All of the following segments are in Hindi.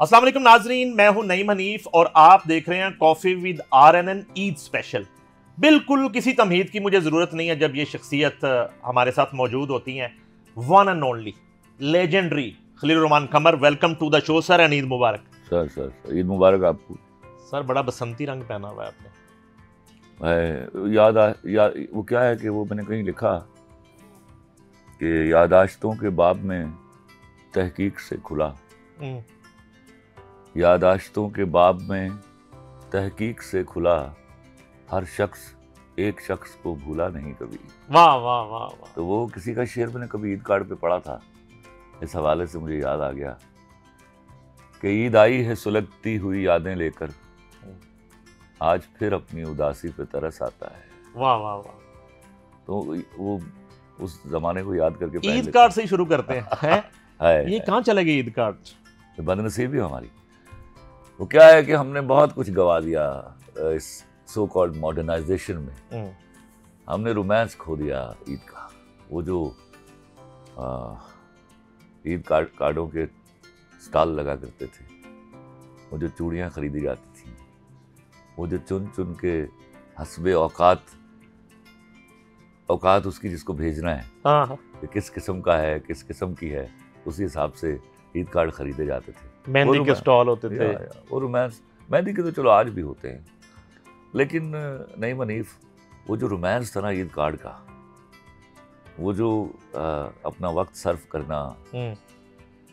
अस्सलाम वालेकुम नाजरीन, मैं हूं नईम हनीफ और आप देख रहे हैं coffee with RNN Eid special. बिल्कुल किसी तमहीद की मुझे ज़रूरत नहीं है जब ये शख्सियत हमारे साथ मौजूद होती हैं। One and only legendary Khalil Rahman Qamar, welcome to the show sir and Eid मुबारक। सर ईद मुबारक आपको। सर बड़ा बसंती रंग पहना हुआ है आपने। वो क्या है कि वो मैंने कहीं लिखा कि यादाश्तों के बाब में तहकीक से खुला, यादाश्तों के बाब में तहकीक से खुला, हर शख्स एक शख्स को भूला नहीं कभी। वाह वाह वाह वाह। तो वो किसी का शेर मैंने कभी ईद कार्ड पे पढ़ा था, इस हवाले से मुझे याद आ गया कि ईद आई है सुलगती हुई यादें लेकर, आज फिर अपनी उदासी पे तरस आता है। वाह वाह वाह। तो वो उस जमाने को याद करके ईद कार्ड से ही शुरू करते हैं। ये कहाँ चले गए ईद कार्ड? बदनसीबी हमारी। वो क्या है कि हमने बहुत कुछ गवा दिया इस सो कॉल्ड मॉडर्नाइजेशन में। हमने रोमांस खो दिया ईद का। वो जो ईद कार्डों के स्टॉल लगा करते थे, वो जो चूड़ियाँ खरीदी जाती थी, वो जो चुन चुन के हस्बे औकात उसकी जिसको भेजना है कि किस किस्म का है, किस किस्म की है, उसी हिसाब से ईद कार्ड खरीदे जाते थे। मेहंदी के स्टॉल होते थे। वो रोमांस, मेहंदी के तो चलो आज भी होते हैं, लेकिन नहीं मनीफ, वो जो रोमांस था ना ईद कार्ड का, वो जो अपना वक्त सर्व करना,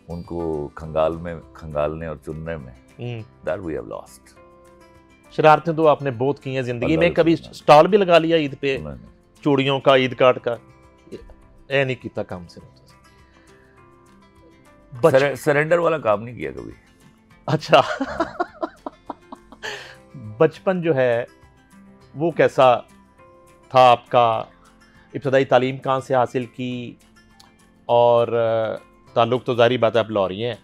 उनको खंगालने और चुनने में, that we have lost। शरारतें तो आपने बहुत की हैं जिंदगी में। कभी स्टॉल भी लगा लिया ईद पे चूड़ियों का, ईद कार्ड का? ये नहीं किया काम से। सरेंडर वाला काम नहीं किया कभी। अच्छा। बचपन जो है वो कैसा था आपका? इब्तदाई तालीम कहाँ से हासिल की? और ताल्लुक तो जारी बात है आप लाहौरी हैं,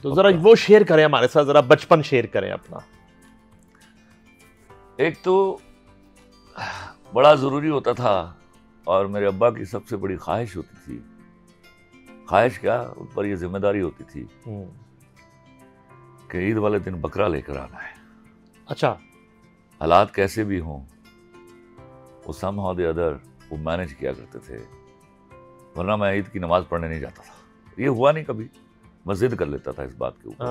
तो ज़रा वो शेयर करें हमारे साथ, ज़रा बचपन शेयर करें अपना। एक तो बड़ा ज़रूरी होता था, और मेरे अब्बा की सबसे बड़ी ख्वाहिश होती थी, ख्वाहिश क्या, उन पर यह जिम्मेदारी होती थी कि ईद वाले दिन बकरा लेकर आना है। अच्छा। हालात कैसे भी हों, वो somehow the other वो मैनेज किया करते थे, वरना मैं ईद की नमाज पढ़ने नहीं जाता था। ये हुआ नहीं कभी, मैं जिद कर लेता था इस बात के ऊपर।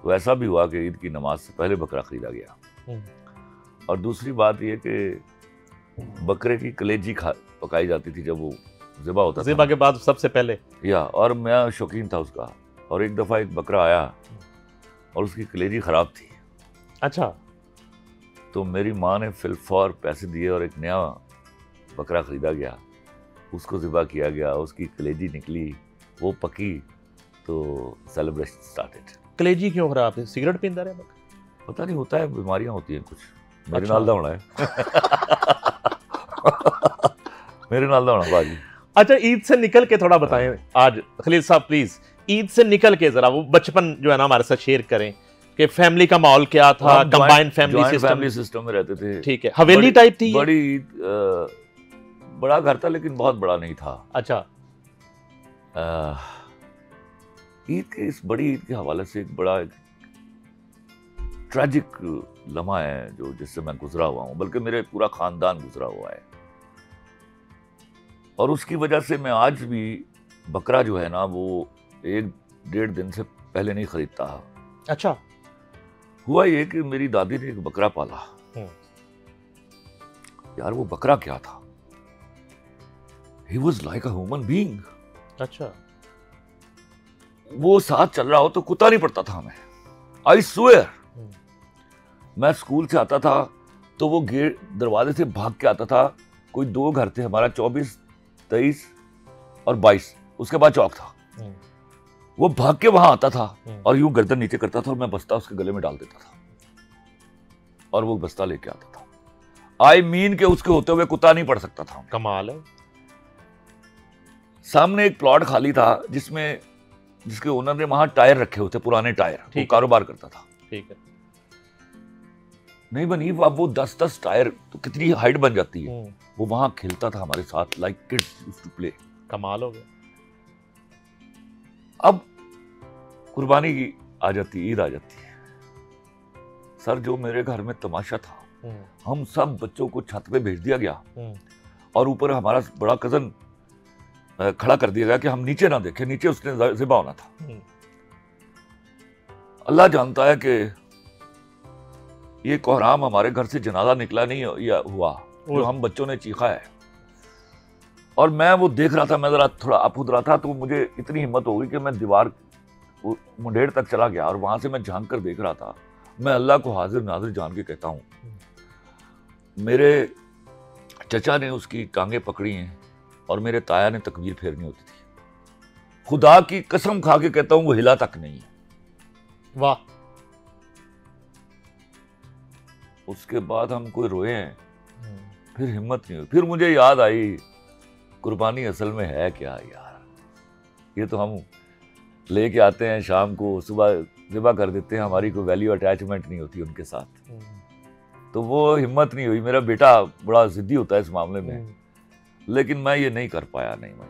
तो ऐसा भी हुआ कि ईद की नमाज से पहले बकरा खरीदा गया। और दूसरी बात ये कि बकरे की कलेजी पकाई जाती थी जब वो ज़िबा होता था। ज़िबा के बाद सबसे पहले। और मैं शौकीन था उसका। और एक दफ़ा एक बकरा आया और उसकी कलेजी ख़राब थी। अच्छा। तो मेरी माँ ने फिलफौर पैसे दिए और एक नया बकरा ख़रीदा गया, उसको ज़िबा किया गया, उसकी कलेजी निकली, वो पकी, तो सेलिब्रेशन स्टार्टेड। कलेजी क्यों ख़राब थी? सिगरेट पींदा रहे? पता नहीं, होता है, बीमारियाँ होती हैं कुछ। मेरे नाल दा होना है। मेरे नाल दा होना बाजी। अच्छा, ईद से निकल के थोड़ा बताएं आज खलील साहब प्लीज। ईद से निकल के जरा वो बचपन जो है ना हमारे साथ शेयर करें कि फैमिली का माहौल क्या था। कंबाइंड फैमिली सिस्टम में रहते थे। ठीक है। हवेली टाइप थी? बड़ी बड़ा घर था लेकिन बहुत बड़ा नहीं था। अच्छा। इस बड़ी ईद के हवाले से एक बड़ा ट्रैजिक लम्हा है जो जिससे मैं गुजरा हुआ हूँ, बल्कि मेरे पूरा खानदान गुजरा हुआ है। और उसकी वजह से मैं आज भी बकरा जो है ना वो 1-1.5 दिन से पहले नहीं खरीदता। अच्छा। हुआ ये कि मेरी दादी ने एक बकरा पाला। यार वो बकरा क्या था? He was like a human being। अच्छा। वो साथ चल रहा हो तो कुत्ता नहीं पड़ता था हमें। I swear। मैं स्कूल से आता था तो वो गेट दरवाजे से भाग के आता था। कोई 2 घर थे हमारा, 24, 23 और 22, उसके बाद चौक था। वो भाग के वहां आता था और यूं गर्दन नीचे करता था और मैं बस्ता उसके गले में डाल देता था और वो बस्ता लेके आता था। आई मीन के उसके होते हुए कुत्ता नहीं पड़ सकता था। कमाल है। सामने एक प्लॉट खाली था जिसके ओनर ने वहां टायर रखे होते, पुराने टायर, वो कारोबार करता था। ठीक है। नहीं बनी, अब वो 10-10 टायर तो कितनी हाइट बन जाती है। वो वहां खेलता था हमारे साथ, like kids used to play. कमाल हो गया। अब कुर्बानी की आ जाती, ईद आ जाती है सर, जो मेरे घर में तमाशा था, हम सब बच्चों को छत पे भेज दिया गया और ऊपर हमारा बड़ा कजन खड़ा कर दिया गया कि हम नीचे ना देखें, नीचे उसने ज़िबा होना था। अल्लाह जानता है कि ये कोहराम हमारे घर से जनाजा निकला नहीं हुआ जो हम बच्चों ने चीखा है। और मैं वो देख रहा था, मैं जरा थोड़ा अपुद रहा था, तो मुझे इतनी हिम्मत हो गई कि मैं दीवार मुंडेर तक चला गया और वहां से मैं झांक कर देख रहा था। मैं अल्लाह को हाजिर नाजिर जान के कहता हूँ, मेरे चचा ने उसकी टांगे पकड़ी हैं और मेरे ताया ने तकबीर फेरनी होती थी। खुदा की कसम खा के कहता हूँ वो हिला तक नहीं है। वाह। उसके बाद हम कोई रोए हैं, फिर हिम्मत नहीं हुई। फिर मुझे याद आई कुर्बानी असल में है क्या यार, ये तो हम लेके आते हैं शाम को, सुबह ज़िबा कर देते हैं, हमारी कोई वैल्यू अटैचमेंट नहीं होती उनके साथ। तो वो हिम्मत नहीं हुई। मेरा बेटा बड़ा जिद्दी होता है इस मामले में, लेकिन मैं ये नहीं कर पाया। नहीं, मैं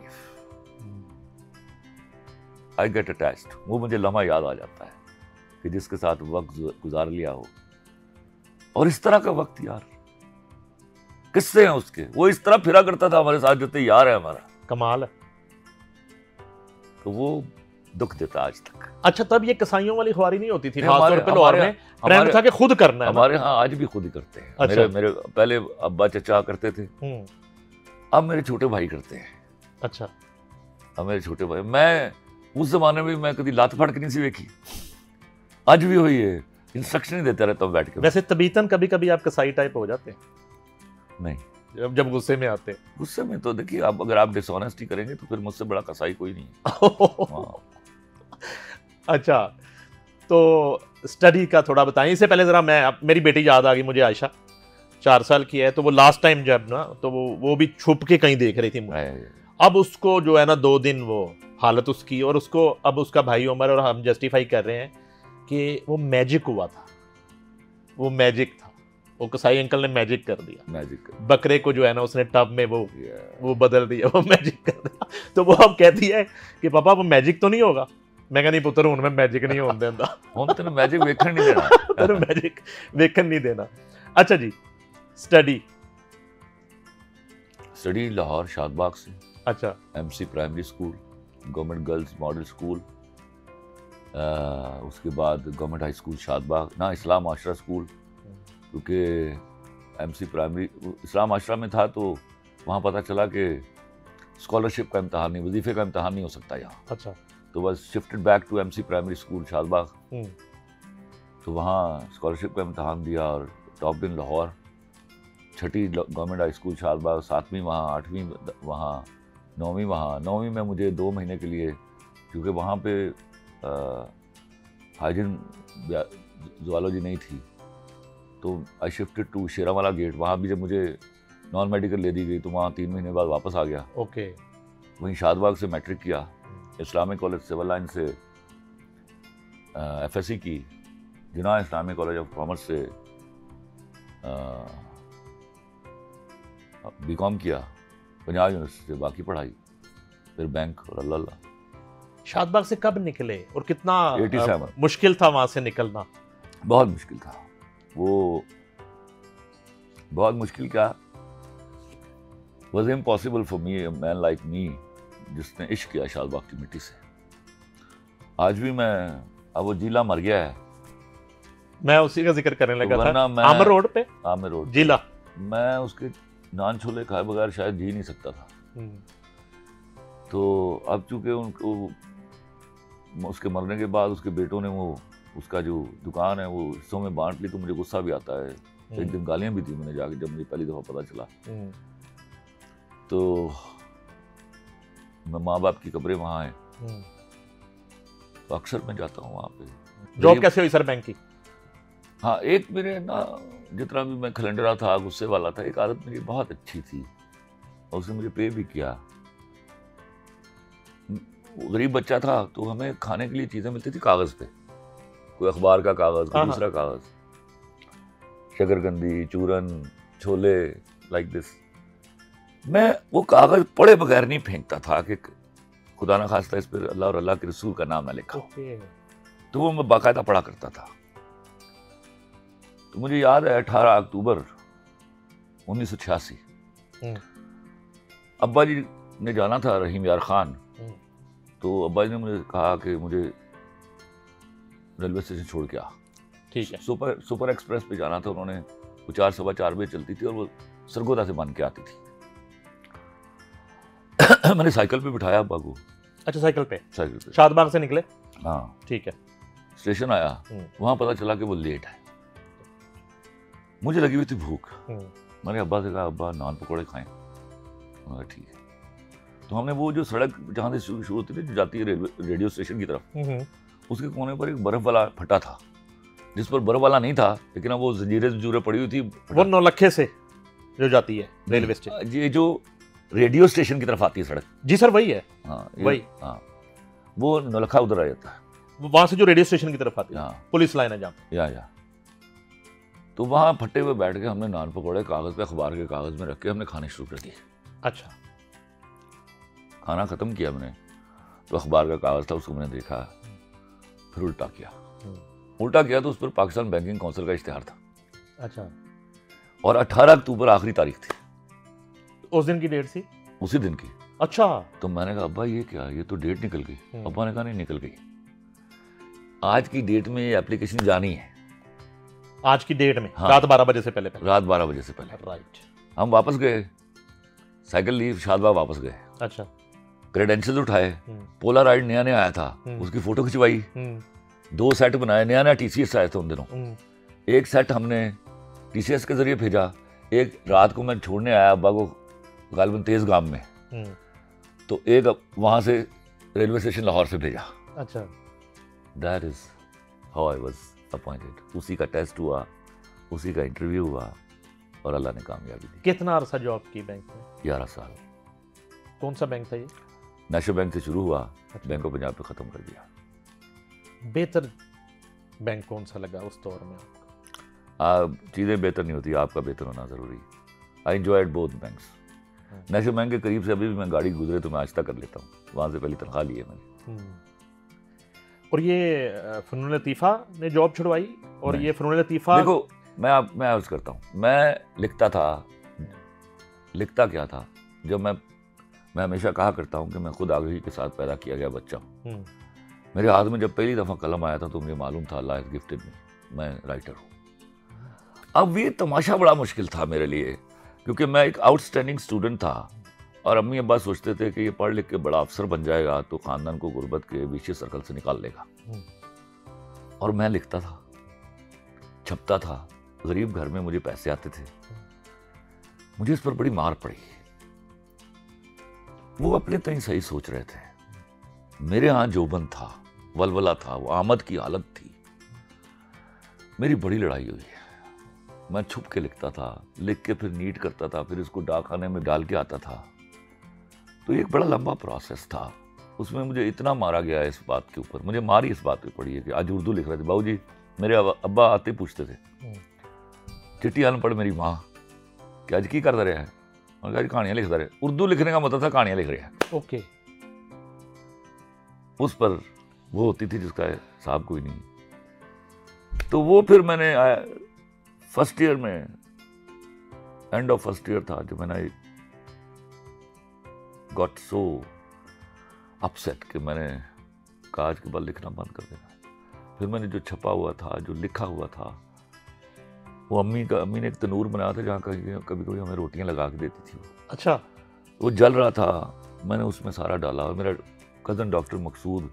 आई गेट अटैच्ड। वो मुझे लम्हा याद आ जाता है कि जिसके साथ वक्त गुजार लिया हो। और इस तरह का वक्त यार, किस्से हैं उसके, वो इस तरह फिरा करता था हमारे साथ जैसे यार है हमारा। कमाल है। तो वो दुख देता आज तक। अच्छा, तब ये कसाईयों वाली ख्वारी नहीं होती थी? खासतौर पे लाहौर में ट्रेंड था कि खुद करना है। हमारे यहाँ आज भी खुद ही करते हैं। अच्छा। मेरे पहले अब्बा चचा करते थे, अब मेरे छोटे भाई करते हैं। अच्छा। अब मेरे छोटे भाई, मैं उस जमाने में मैं कभी लात फड़क नहीं सी देखी, आज भी हुई है, इंस्ट्रक्शन ही देता रहता हूँ बैठ के। वैसे तबीतन कभी कभी आप कसाई टाइप हो जाते हैं? नहीं, जब गुस्से में आते हैं। गुस्से में तो देखिए, आप अगर आप डिसऑनेस्टी करेंगे तो फिर मुझसे बड़ा कसाई कोई नहीं है। अच्छा, तो स्टडी का थोड़ा बताएं। इससे पहले जरा मेरी बेटी याद आ गई मुझे, आयशा 4 साल की है, तो वो लास्ट टाइम जब ना, तो वो भी छुप के कहीं देख रही थी मुझे। अब उसको जो है ना 2 दिन वो हालत उसकी, और उसको अब उसका भाई उमर और हम जस्टिफाई कर रहे हैं कि वो मैजिक हुआ था, वो मैजिक था, वो कसाई अंकल ने मैजिक कर दिया। मैजिक बकरे को जो है ना उसने टब में वो बदल दिया, वो मैजिक कर दिया। तो वो अब कहती है कि पापा वो मैजिक तो नहीं होगा? मैं कहनी पुत्र हूं मैं मैजिक नहीं होने देता, हम तेरे मैजिक वेखण नहीं देना, तेरे मैजिक वेखण नहीं देना। अच्छा जी, स्टडी लाहौर शादबाग से। अच्छा। MC primary school, government girls model school, उसके बाद गवर्नमेंट हाई स्कूल शादबाग, ना इस्लाम आशरा स्कूल, क्योंकि एमसी प्राइमरी इस्लाम आशरा में था तो वहाँ पता चला कि स्कॉलरशिप का इम्तहान नहीं, वजीफे का इम्तहान नहीं हो सकता यहाँ। अच्छा। तो बस shifted back to MC primary school Shadbagh. तो वहाँ स्कॉलरशिप का इम्तहान दिया और टॉप इन लाहौर, 6ठी गवर्नमेंट हाई स्कूल शादबाग, 7वीं वहाँ, 8वीं वहाँ, 9वीं वहाँ। 9वीं में मुझे 2 महीने के लिए, क्योंकि वहाँ पे हाइजीन ज़ुआलॉजी नहीं थी, तो I shifted to Sheranwala Gate. वहाँ भी जब मुझे नॉन मेडिकल ले दी गई तो वहाँ 3 महीने बाद वापस आ गया। ओके। वहीं शादबाग से मैट्रिक किया, इस्लामिक कॉलेज सिविल लाइन से एफएससी की, जिना इस्लामिक कॉलेज ऑफ कॉमर्स से बीकॉम किया, पंजाब यूनिवर्सिटी से बाकी पढ़ाई, फिर बैंक और अल्लाह। शादबाग से कब निकले और कितना 87 मुश्किल था वहाँ से निकलना? बहुत मुश्किल था वो, बहुत मुश्किल। क्या was impossible for me, man like me, जिसने इश्क किया शादबाग की मिट्टी से। आज भी मैं, अब वो जिला मर गया है, मैं उसी का जिक्र करने लगा था। आमिर रोड पे, आमिर रोड जिला, मैं उसके नान छोले खाए बगैर शायद जी नहीं सकता था। तो अब चूंकि उनको उसके मरने के बाद उसके बेटों ने वो उसका जो दुकान है वो हिस्सों में बांट ली, तो मुझे गुस्सा भी आता है। एक दिन गालियां भी दी मैंने जाके, जब मुझे पहली दफा पता चला। तो मैं, माँ बाप की कब्रें वहाँ हैं, तो अक्सर मैं जाता हूँ वहाँ पे। जॉब कैसे हुई सर बैंक की? हाँ, एक मेरे ना, जितना भी मैं खलंडरा था, गुस्से वाला था, एक आदत मेरी बहुत अच्छी थी और उसने मुझे पे भी किया। गरीब बच्चा था तो हमें खाने के लिए चीज़ें मिलती थी कागज़ पे, कोई अखबार का कागज़, कोई दूसरा कागज़, शकरकंदी, चूरन, छोले, लाइक दिस। मैं वो कागज़ पढ़े बगैर नहीं फेंकता था कि खुदा ना खास्ता इस पर अल्लाह और अल्लाह के रसूल का नाम ना लिखा। तो वो मैं बाकायदा पढ़ा करता था। तो मुझे याद है 18 अक्टूबर 1986 अब्बा जी ने जाना था रहीम यार खान। तो अब्बा जी ने मुझे कहा कि मुझे रेलवे स्टेशन छोड़ के आ। ठीक है। सुपर एक्सप्रेस पे जाना था उन्होंने, वो 4 सवा 4 बजे चलती थी और वो सरगोदा से बन के आती थी। मैंने साइकिल पे बिठाया अब्बा को। अच्छा, साइकिल पे शादबाग से निकले? हाँ ठीक है। स्टेशन आया, वहां पता चला कि वो लेट है। मुझे लगी हुई थी भूख। मैंने अब्बा से कहा अब्बा नान पकौड़े खाएं। उन्होंने ठीक है। तो हमने वो जो सड़क जहाँ से शुरू होती थी जो जाती है रेडियो स्टेशन की तरफ, उसके कोने पर एक बर्फ वाला फटा था, जिस पर बर्फ वाला नहीं था लेकिन वो जंजीरें पड़ी हुई थी। वो नौलखे से जो जाती है रेलवे स्टेशन, ये जो रेडियो स्टेशन की तरफ आती है सड़क। जी सर वही है। हाँ वही। हाँ वो नौलखा उधर आ जाता है, वहां से जो रेडियो स्टेशन की तरफ आती है, पुलिस लाइन है जहाँ पे। या तो वहाँ फट्टे हुए बैठ के हमने नान पकौड़े कागज पे, अखबार के कागज में रख के हमने खाने शुरू कर दिए। अच्छा। खाना खत्म किया मैंने, तो अखबार का कागज था उसको मैंने देखा, फिर उल्टा किया तो उस पर पाकिस्तान बैंकिंग काउंसिल का इश्तिहार था। अच्छा। और 18 अक्टूबर आखिरी तारीख थी। उस दिन की डेट थी? उसी दिन की। अच्छा। तो मैंने कहा अब्बा ये क्या, ये तो डेट निकल गई। अब्बा ने कहा नहीं निकल गई, आज की डेट में ये एप्लीकेशन जानी है। आज की डेट में? हाँ। रात 12 बजे से पहले? रात 12 बजे से पहले। राइट। हम वापस गए, साइकिल ली, शादबाग वापस गए। अच्छा। क्रेडेंशियल उठाए, पोलाराइड नया नया आया था, उसकी फोटो खिंचवाई, 2 सेट बनाए, नया नया TCS आया था उन दिनों। एक सेट हमने TCS के जरिए भेजा, एक रात को मैं छोड़ने आया अब्बा को गालिबन तेज गांव में, तो एक वहां से रेलवे स्टेशन लाहौर से भेजा। अच्छा। That is how I was appointed. उसी का टेस्ट हुआ, उसी का इंटरव्यू हुआ और अल्लाह ने कामयाबी दी। कितना अरसा जॉब की बैंक में? 11 साल। कौन सा बैंक था ये? नेशनल बैंक से शुरू हुआ, बैंक ऑफ पंजाब पे खत्म कर दिया। बेहतर बैंक कौन सा लगा उस दौर में आपको? चीज़ें बेहतर नहीं होती, आपका बेहतर होना ज़रूरी। I enjoyed both banks. National bank के करीब से अभी भी मैं गाड़ी गुजरे तो मैं आज तक कर लेता हूँ, वहाँ से पहले तनख्वाह ली है मैंने। और ये फनून लतीफ़ा ने जॉब छुड़वाई? और ये फनून लतीफ़ा, देखो मैं अर्ज करता हूँ, मैं लिखता क्या था, जब मैं हमेशा कहा करता हूँ कि मैं खुद आगही के साथ पैदा किया गया बच्चा हूँ। मेरे हाथ में जब पहली दफ़ा कलम आया था तो मुझे मालूम था अल्लाह हैज़ गिफ्टेड मी, मैं राइटर हूँ। अब ये तमाशा बड़ा मुश्किल था मेरे लिए, क्योंकि मैं एक आउटस्टैंडिंग स्टूडेंट था और अम्मी अब्बा सोचते थे कि ये पढ़ लिख के बड़ा अफसर बन जाएगा तो ख़ानदान को गुर्बत के विशेष सर्कल से निकाल लेगा। और मैं लिखता था, छपता था, गरीब घर में मुझे पैसे आते थे। मुझे इस पर बड़ी मार पड़ी। वो अपने तय सही सोच रहे थे, मेरे यहाँ जोबन था, वलवला था, वो आमद की हालत थी। मेरी बड़ी लड़ाई हुई है। मैं छुप के लिखता था, लिख के फिर नीट करता था, फिर इसको डाकखाने में डाल के आता था। तो एक बड़ा लंबा प्रोसेस था। उसमें मुझे इतना मारा गया इस बात के ऊपर, मुझे मारी इस बात पे पड़ी है कि आज उर्दू लिख रहे थे। बाबूजी मेरे अब्बा आते पूछते थे, चिट्ठी अनपढ़ मेरी माँ कि आज की करता रहा है, और आज कहानियां लिखता रहे। उर्दू लिखने का मतलब था कहानियां लिख रहे हैं। ओके। उस पर वो होती थी जिसका हिसाब कोई नहीं। तो वो फिर मैंने फर्स्ट ईयर में, एंड ऑफ फर्स्ट ईयर था, जब मैंने गॉट सो अपसेट कि मैंने कहा आज के बाद लिखना बंद कर देना। फिर मैंने जो छपा हुआ था, जो लिखा हुआ था, वो अम्मी ने एक तनूर बनाया था जहाँ कभी कभी हमें रोटियां लगा के देती थी। अच्छा। वो जल रहा था, मैंने उसमें सारा डाला। और मेरा कज़न डॉक्टर मकसूद,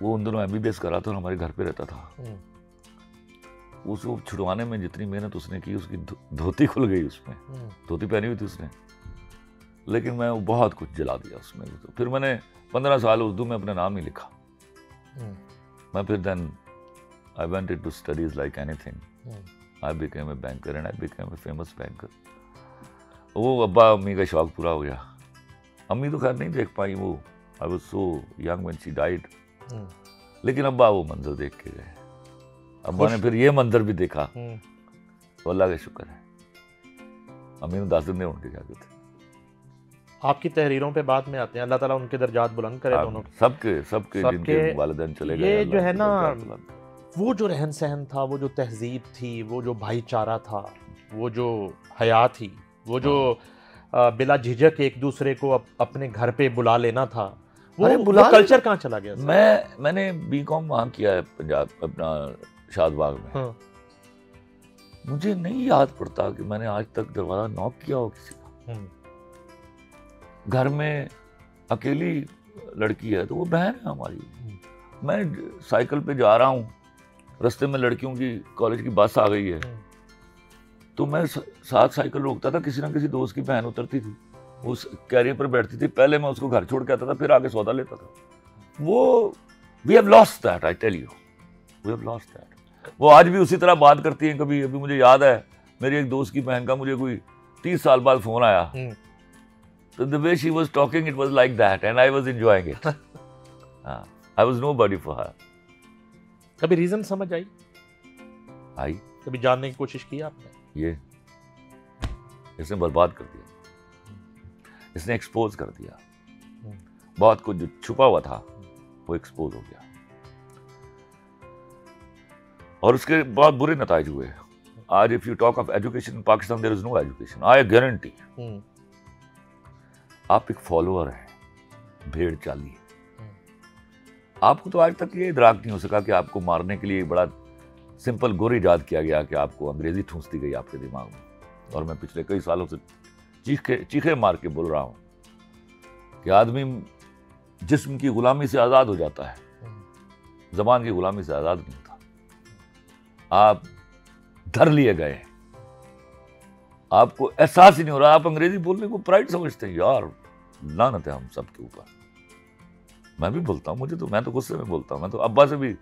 वो उन दिनों MBBS कर रहा था और हमारे घर पे रहता था। उसको छुड़वाने में जितनी मेहनत उसने की, उसकी धोती खुल गई उसमें, धोती पहनी हुई थी उसने, लेकिन मैं वो बहुत कुछ जला दिया उसमें। तो फिर मैंने 15 साल उर्दू में अपना नाम ही लिखा। मैं फिर then I went into studies like anything. I became a banker and I became a famous banker. वो अब्बा अम्मी का शौक पूरा हो गया। अम्मी तो खैर नहीं देख पाई, वो I was so young when she died. लेकिन अब्बा वो मंजर देख के गए। अब्बा ने फिर ये मंजर भी देखा, तो अल्लाह का शुक्र है। अम्मी ने 10 दिन उनके जाके थे। आपकी तहरीरों पे बाद में आते हैं, अल्लाह ताला उनके दर्जात बुलंद करे दोनों के। सबके जिनके वालिदैन चले गए, ये जो है ना, अल्लाह वो जो रहन सहन था, वो जो तहजीब थी, वो जो भाईचारा था, वो जो हया थी, वो जो बिला झिझक एक दूसरे को अपने घर पे बुला लेना था, वो कल्चर कहाँ चला गया? मैंने बीकॉम वहाँ किया है पंजाब, अपना शादबाग में। हाँ। मुझे नहीं याद पड़ता कि मैंने आज तक दरवाजा नॉक किया हो किसी का। घर में अकेली लड़की है तो वो बहन है हमारी। मैं साइकिल पे जा रहा हूँ, रास्ते में लड़कियों की कॉलेज की बस आ गई है, तो मैं साथ साइकिल रोकता था, किसी ना किसी दोस्त की बहन उतरती थी, उस कैरियर पर बैठती थी, पहले मैं उसको घर छोड़ के आता था, फिर आगे सौदा लेता था। वो we have lost that, I tell you, we have lost that. वो आज भी उसी तरह बात करती हैं। कभी अभी मुझे याद है, मेरी एक दोस्त की बहन का मुझे कोई 30 साल बाद फोन आया, तो the way she was talking it was like that and I was enjoying it. I was nobody for her. कभी रीजन समझ आई? कभी जानने की कोशिश की आपने? ये इसने बर्बाद कर दिया, इसने एक्सपोज कर दिया, बहुत कुछ जो छुपा हुआ था वो एक्सपोज हो गया, और उसके बहुत बुरे नताइज हुए। आज if you talk of education in Pakistan, there is no education, I guarantee. आप एक फॉलोअर हैं, भेड़ चाली। आपको तो आज तक ये इदराक नहीं हो सका कि आपको मारने के लिए बड़ा सिंपल गोर इजाद किया गया, कि आपको अंग्रेजी ठूंस दी गई आपके दिमाग में। और मैं पिछले कई सालों से चीखे मार के बोल रहा हूं कि आदमी जिस्म की गुलामी से आजाद हो जाता है, जबान की गुलामी से आजाद नहीं होता। आप धर लिए गए, आपको एहसास ही नहीं हो रहा, आप अंग्रेजी बोलने को प्राइड समझते हैं। यार लानत है हम सबके ऊपर। मैं भी बोलता हूँ, मैं तो गुस्से में बोलता हूँ। मैं तो अब्बा से भी,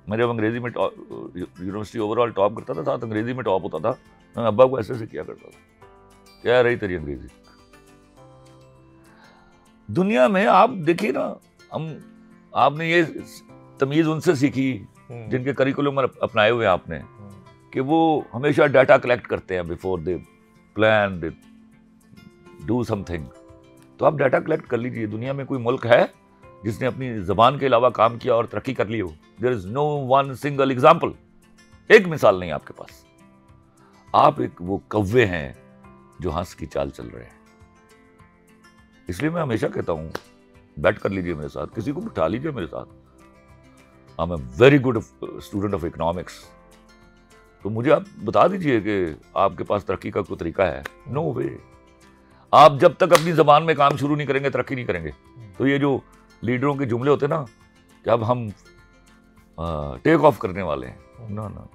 मैं जब अंग्रेजी में यूनिवर्सिटी ओवरऑल टॉप करता था, साथ अंग्रेजी में टॉप होता था, मैं अब्बा को ऐसे किया करता था, क्या रही तेरी अंग्रेजी। दुनिया में आप देखिए ना, आपने ये तमीज उनसे सीखी जिनके करिकुलम अपनाए हुए आपने, कि वो हमेशा डाटा कलेक्ट करते हैं before they plan, they do something. तो आप डाटा कलेक्ट कर लीजिए। दुनिया में कोई मुल्क है जिसने अपनी जबान के अलावा काम किया और तरक्की कर ली हो? There is no one single example. एक मिसाल नहीं आपके पास। आप एक वो कौवे हैं जो हंस की चाल चल रहे हैं। इसलिए मैं हमेशा कहता हूं, बैठ कर लीजिए मेरे साथ, किसी को बिठा लीजिए मेरे साथ। I am a very good student of economics, तो मुझे आप बता दीजिए कि आपके पास तरक्की का कोई तरीका है? नो वे। आप जब तक अपनी जबान में काम शुरू नहीं करेंगे, तरक्की नहीं करेंगे। तो ये जो लीडरों के जुमले होते हैं ना कि अब हम टेक ऑफ करने वाले हैं, ना ना,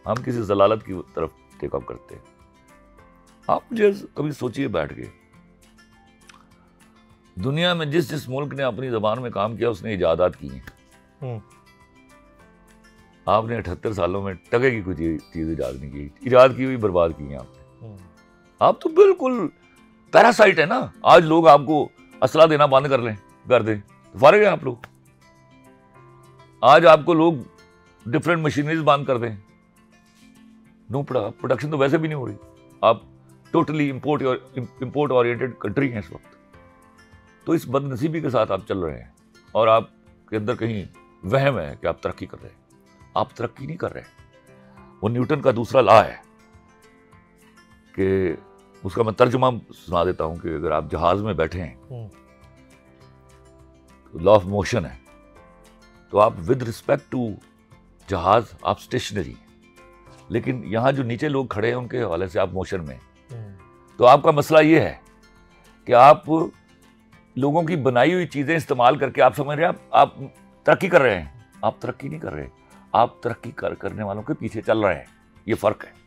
हम किसी जलालत की तरफ टेक ऑफ करते हैं। आप मुझे कभी सोचिए बैठ के, दुनिया में जिस जिस मुल्क ने अपनी जबान में काम किया उसने इजादात की हैं। आपने 78 सालों में टके की कोई चीज इजाद नहीं की, इजाद की हुई बर्बाद की है आपने। आप तो बिल्कुल पैरासाइट है ना। आज लोग आपको असला देना बंद कर दें, फारिग है आप लोग। आज आपको लोग डिफरेंट मशीनरीज बंद कर दें, नो प्रोडक्शन तो वैसे भी नहीं हो रही। आप टोटली इंपोर्ट ओरिएंटेड कंट्री हैं इस वक्त। तो इस बदनसीबी के साथ आप चल रहे हैं, और आपके अंदर कहीं वहम है कि आप तरक्की कर रहे हैं। आप तरक्की नहीं कर रहे। वो न्यूटन का दूसरा लॉ है कि उसका मैं तर्जुमा सुना देता हूं कि अगर आप जहाज में बैठे हैं, लॉ ऑफ मोशन है, तो आप विद रिस्पेक्ट टू जहाज आप स्टेशनरी हैं, लेकिन यहां जो नीचे लोग खड़े हैं उनके हवाले से आप मोशन में। तो आपका मसला ये है कि आप लोगों की बनाई हुई चीजें इस्तेमाल करके आप समझ रहे हैं आप तरक्की कर रहे हैं। आप तरक्की नहीं कर रहे, आप तरक्की करने वालों के पीछे चल रहे हैं। ये फर्क है।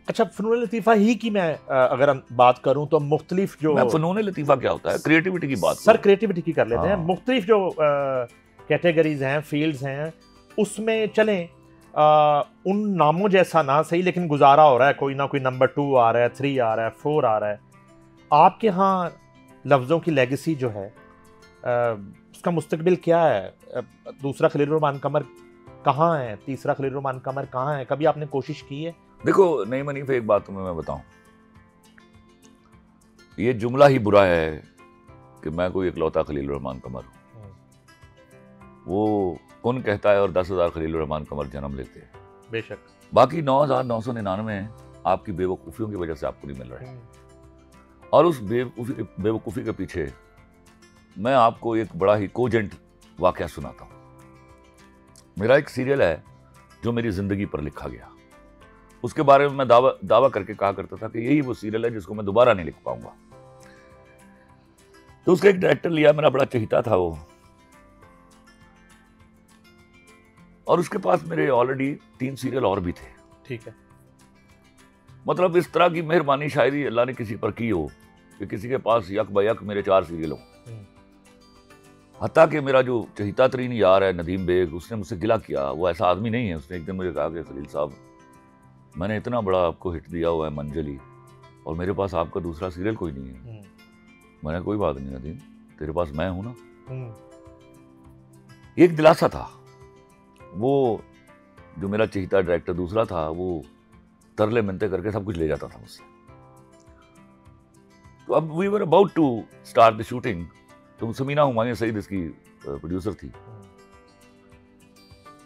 अच्छा, फनून लतीफ़ा ही की मैं अगर बात करूं तो मुख्तलिफ जो, फनून लतीफ़ा क्या होता है? क्रिएटिविटी की बात सर, क्रिएटिविटी की कर लेते हैं। मुख्तलिफ जो कैटेगरीज हैं, फील्ड्स हैं, उसमें चलें उन नामों जैसा ना सही, लेकिन गुजारा हो रहा है। कोई ना कोई नंबर 2 आ रहा है, 3 आ रहा है, 4 आ रहा है। आपके यहाँ लफ्ज़ों की लेगेसी जो है, उसका मुस्तकबिल क्या है? दूसरा खलील रहमान कमर कहाँ है? तीसरा खलील रहमान कमर कहाँ है? कभी आपने कोशिश की है? देखो नईम हनीफ, एक बात तुम्हें मैं बताऊं, ये जुमला ही बुरा है कि मैं कोई इकलौता खलील रहमान कमर हूँ। वो कौन कहता है और 10,000 खलील रहमान कमर जन्म लेते हैं। बेशक। बाकी 9,999 आपकी बेवकूफ़ियों की वजह से आपको नहीं मिल रहा है। और उस बेवकूफ़ी के पीछे मैं आपको एक बड़ा ही कोजेंट वाकया सुनाता हूँ। मेरा एक सीरियल है जो मेरी ज़िंदगी पर लिखा गया। उसके बारे में मैं दावा करके कहा करता था कि यही वो सीरियल है जिसको मैं दोबारा नहीं लिख पाऊंगा। तो उसका एक डायरेक्टर लिया, मेरा बड़ा चहेता था वो, और उसके पास मेरे ऑलरेडी 3 सीरियल और भी थे। ठीक है। मतलब इस तरह की मेहरबानी शायद अल्लाह ने किसी पर की हो कि किसी के पास यक बयक मेरे 4 सीरियल हो। हत्ता कि मेरा जो चहेता तरीन यार है नदीम बेग, उसने मुझसे गिला किया। वो ऐसा आदमी नहीं है। उसने एक दिन मुझे कहा कि खलील साहब, मैंने इतना बड़ा आपको हिट दिया हुआ है मंजली, और मेरे पास आपका दूसरा सीरियल कोई नहीं है। मैंने कोई बात नहीं नदीम, तेरे पास मैं हूं ना। एक दिलासा था। वो जो मेरा चहेता डायरेक्टर दूसरा था, वो तरले मिनते करके सब कुछ ले जाता था मुझसे। तो अब we were about to start the shooting. तो समीना हुमायूं सईद इसकी प्रोड्यूसर थी।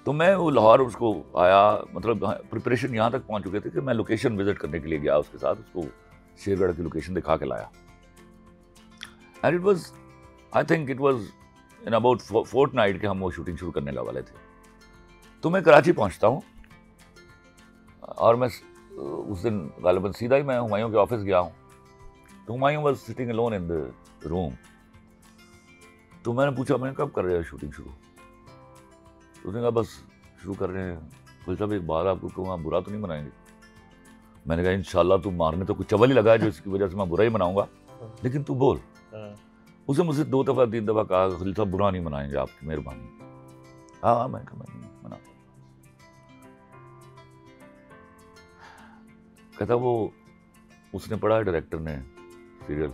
तो मैं वो लाहौर उसको आया, मतलब प्रिपरेशन यहाँ तक पहुँच चुके थे कि मैं लोकेशन विजिट करने के लिए गया उसके साथ। उसको शेरगढ़ की लोकेशन दिखा के लाया। And it was, I think it was in about fortnight के हम वो शूटिंग शुरू करने वाले थे। तो मैं कराची पहुँचता हूँ और मैं उस दिन गालिबन सीधा ही मैं हुमायूं के ऑफिस गया हूँ। तो Humayun was sitting alone in the room. तो मैंने पूछा, मैंने कब कर रहे हो शूटिंग शुरू? तो उसने कहा बस शुरू कर रहे हैं। तो साहब एक बात आपको कहूँ, आप बुरा तो नहीं मनाएंगे? मैंने कहा इंशाल्लाह तू मारने तो कुछ चवल ही लगा है जो इसकी वजह से मैं बुरा ही मनाऊंगा, लेकिन तू बोल। उसने मुझसे 2 दफ़ा 3 दफ़ा कहा खलील साहब बुरा नहीं मनाएंगे, आपकी मेहरबानी। हाँ मैंने कहा मैं नहीं मना। कहता वो उसने पढ़ा है डायरेक्टर ने सीरियल,